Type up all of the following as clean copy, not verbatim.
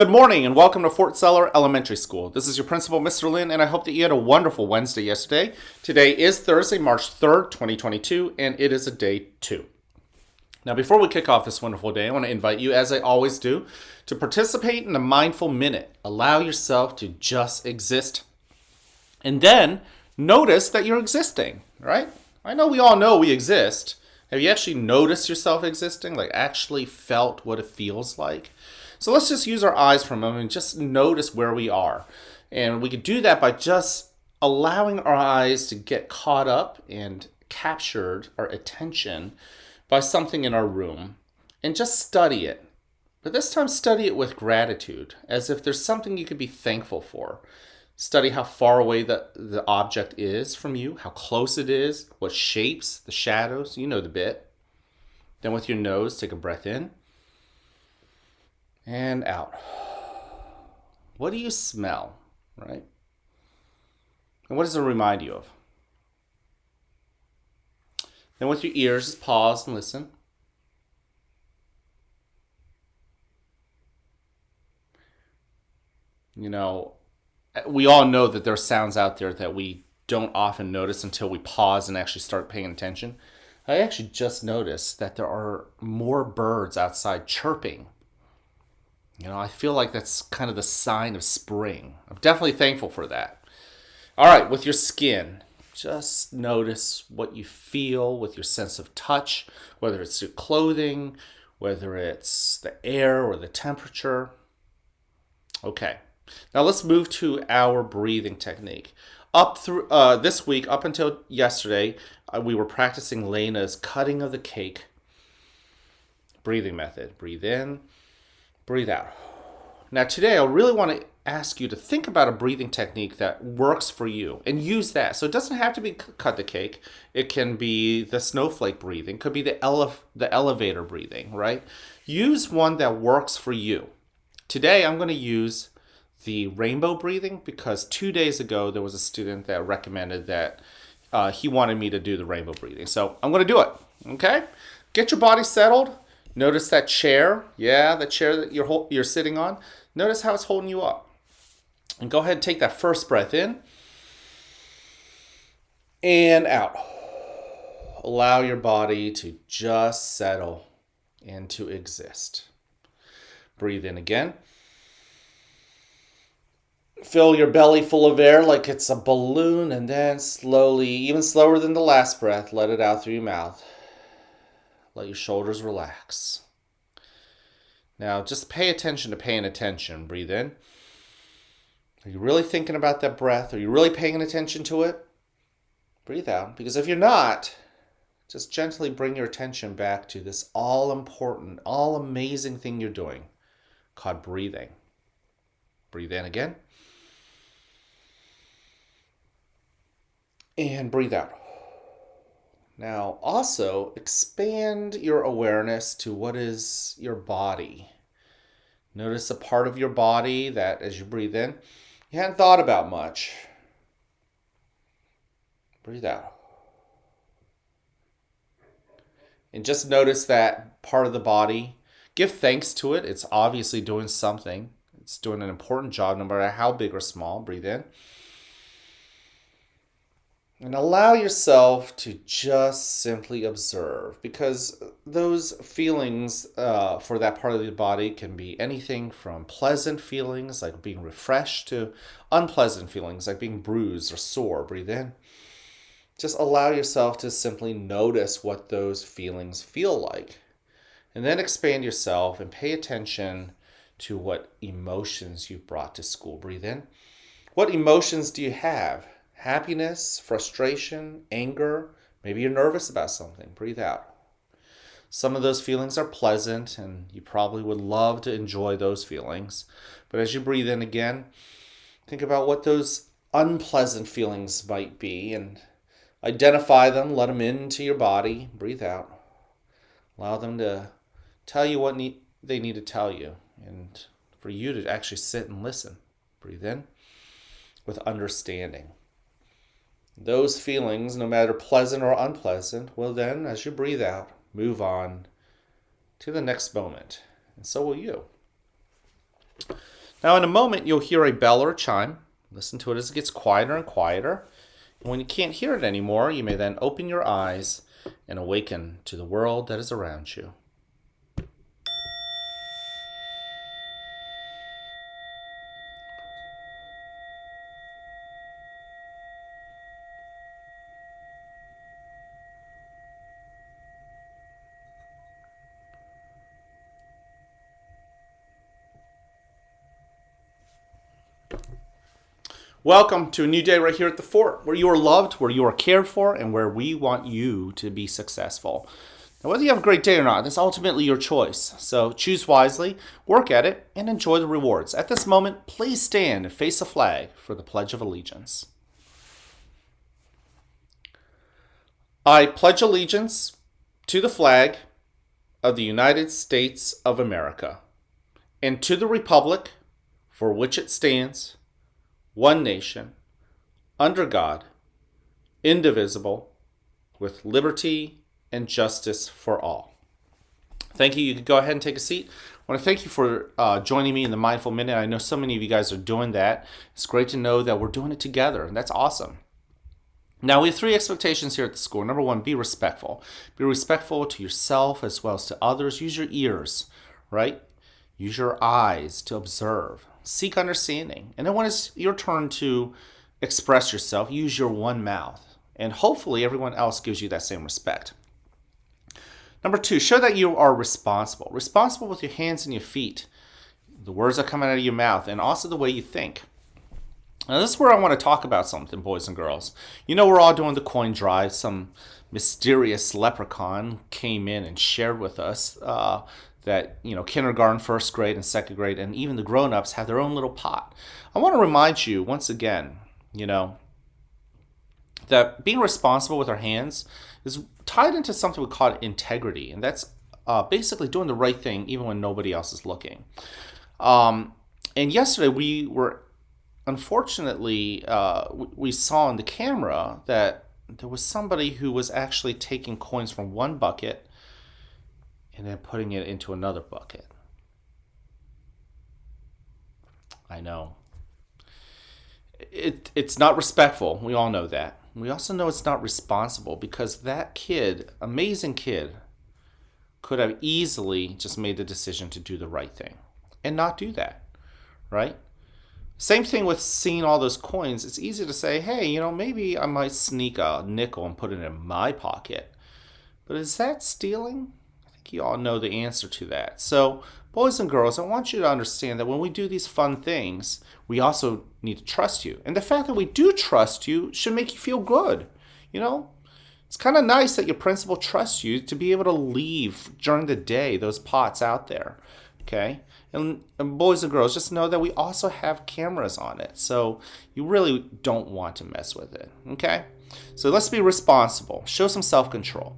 Good morning and welcome to Fort Seller Elementary School. This is your principal, Mr. Lin, and I hope that you had a wonderful Wednesday yesterday. Today is Thursday, March 3rd, 2022, and it is a day 2. Now, before we kick off this wonderful day, I want to invite you, as I always do, to participate in a mindful minute. Allow yourself to just exist. And then notice that you're existing, right? I know we all know we exist. Have you actually noticed yourself existing? Like actually felt what it feels like? So let's just use our eyes for a moment and just notice where we are. And we could do that by just allowing our eyes to get caught up and captured our attention by something in our room and just study it. But this time study it with gratitude, as if there's something you could be thankful for. Study how far away the object is from you, how close it is, what shapes, the shadows, you know the bit. Then with your nose, take a breath in and out. What do you smell, right? And what does it remind you of? Then with your ears, just pause and listen. You know, we all know that there are sounds out there that we don't often notice until we pause and actually start paying attention. I actually just noticed that there are more birds outside chirping. You know, I feel like that's kind of the sign of spring. I'm definitely thankful for that. All right, with your skin, just notice what you feel with your sense of touch, whether it's your clothing, whether it's the air or the temperature. Okay, now let's move to our breathing technique. Up through this week, up until yesterday, we were practicing Lena's cutting of the cake breathing method. Breathe in. Breathe out. Now today I really want to ask you to think about a breathing technique that works for you and use that. So it doesn't have to be cut the cake. It can be the snowflake breathing. It could be the elevator breathing, right? Use one that works for you. Today I'm going to use the rainbow breathing because 2 days ago there was a student that recommended that he wanted me to do the rainbow breathing. So I'm going to do it, okay? Get your body settled. Notice that chair, the chair that you're sitting on. Notice how it's holding you up. And go ahead and take that first breath in and out. Allow your body to just settle and to exist. Breathe in again. Fill your belly full of air like it's a balloon, and then slowly, even slower than the last breath, let it out through your mouth. Let your shoulders relax. Now, just pay attention to paying attention. Breathe in. Are you really thinking about that breath? Are you really paying attention to it? Breathe out. Because if you're not, just gently bring your attention back to this all-important, all-amazing thing you're doing called breathing. Breathe in again. And breathe out. Now, also expand your awareness to what is your body. Notice a part of your body that, as you breathe in, you hadn't thought about much. Breathe out. And just notice that part of the body. Give thanks to it. It's obviously doing something. It's doing an important job, no matter how big or small. Breathe in. And allow yourself to just simply observe, because those feelings for that part of the body can be anything from pleasant feelings like being refreshed to unpleasant feelings like being bruised or sore. Breathe in. Just allow yourself to simply notice what those feelings feel like. And then expand yourself and pay attention to what emotions you've brought to school. Breathe in. What emotions do you have? Happiness, frustration, anger. Maybe you're nervous about something. Breathe out. Some of those feelings are pleasant, and you probably would love to enjoy those feelings. But as you breathe in again, think about what those unpleasant feelings might be and identify them, let them into your body. Breathe out. Allow them to tell you what they need to tell you, and for you to actually sit and listen. Breathe in with understanding. Those feelings, no matter pleasant or unpleasant, will then, as you breathe out, move on to the next moment. And so will you. Now, in a moment, you'll hear a bell or a chime. Listen to it as it gets quieter and quieter. And when you can't hear it anymore, you may then open your eyes and awaken to the world that is around you. Welcome to a new day right here at the fort, where you are loved, where you are cared for, and where we want you to be successful. Now, whether you have a great day or not, that's ultimately your choice. So choose wisely, work at it, and enjoy the rewards. At this moment, please stand and face the flag for the Pledge of Allegiance. I pledge allegiance to the flag of the United States of America and to the republic for which it stands, one nation, under God, indivisible, with liberty and justice for all. Thank you. You can go ahead and take a seat. I want to thank you for joining me in the Mindful Minute. I know so many of you guys are doing that. It's great to know that we're doing it together, and that's awesome. Now, we have 3 expectations here at the school. Number 1, be respectful. Be respectful to yourself as well as to others. Use your ears, right? Use your eyes to observe. Seek understanding. And then when it's your turn to express yourself, use your one mouth. And hopefully everyone else gives you that same respect. Number 2, show that you are responsible. Responsible with your hands and your feet, the words that come out of your mouth, and also the way you think. Now, this is where I want to talk about something, boys and girls. You know, we're all doing the coin drive. Some mysterious leprechaun came in and shared with us that, kindergarten, first grade, and second grade, and even the grown-ups have their own little pot. I want to remind you once again, that being responsible with our hands is tied into something we call integrity, and that's basically doing the right thing even when nobody else is looking. And yesterday we were, unfortunately, we saw on the camera that there was somebody who was actually taking coins from one bucket and then putting it into another bucket. I know. It's not respectful. We all know that. We also know it's not responsible because that kid, amazing kid, could have easily just made the decision to do the right thing and not do that, right? Same thing with seeing all those coins. It's easy to say, hey, maybe I might sneak a nickel and put it in my pocket. But is that stealing? I think you all know the answer to that. So, boys and girls, I want you to understand that when we do these fun things, we also need to trust you. And the fact that we do trust you should make you feel good. It's kind of nice that your principal trusts you to be able to leave during the day those pots out there. Okay? And boys and girls, just know that we also have cameras on it. So you really don't want to mess with it. Okay? So let's be responsible. Show some self-control.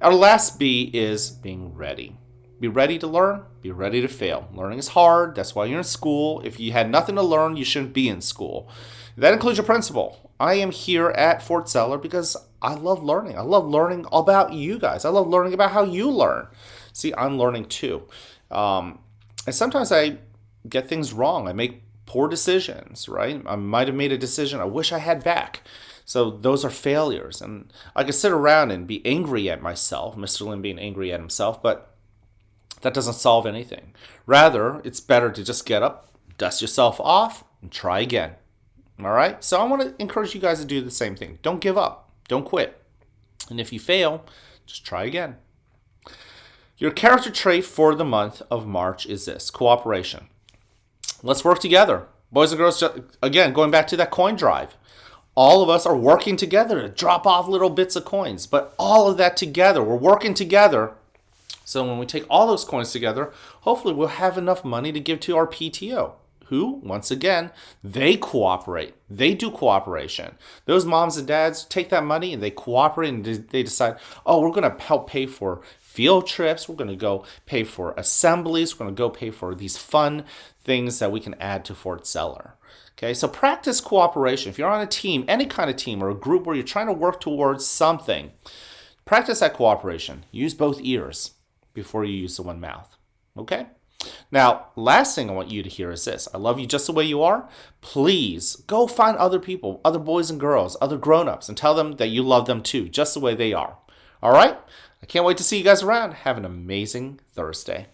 Our last B is being ready. Be ready to learn. Be ready to fail. Learning is hard. That's why you're in school. If you had nothing to learn, you shouldn't be in school. That includes your principal. I am here at Fort Zeller because I love learning. I love learning about you guys. I love learning about how you learn. See, I'm learning too. And sometimes I get things wrong. I make poor decisions, right? I might have made a decision I wish I had back. So those are failures. And I can sit around and be angry at myself, Mr. Lin being angry at himself, but that doesn't solve anything. Rather, it's better to just get up, dust yourself off, and try again. All right? So I want to encourage you guys to do the same thing. Don't give up. Don't quit. And if you fail, just try again. Your character trait for the month of March is this: cooperation. Let's work together. Boys and girls, again, going back to that coin drive. All of us are working together to drop off little bits of coins. But all of that together, we're working together. So when we take all those coins together, hopefully we'll have enough money to give to our PTO, who, once again, they cooperate. They do cooperation. Those moms and dads take that money and they cooperate and they decide, oh, we're going to help pay for field trips. We're going to go pay for assemblies. We're going to go pay for these fun things that we can add to Fort Zeller. Okay, so practice cooperation. If you're on a team, any kind of team or a group where you're trying to work towards something, practice that cooperation. Use both ears before you use the one mouth. Okay? Now, last thing I want you to hear is this. I love you just the way you are. Please go find other people, other boys and girls, other grown-ups, and tell them that you love them too, just the way they are. All right? I can't wait to see you guys around. Have an amazing Thursday.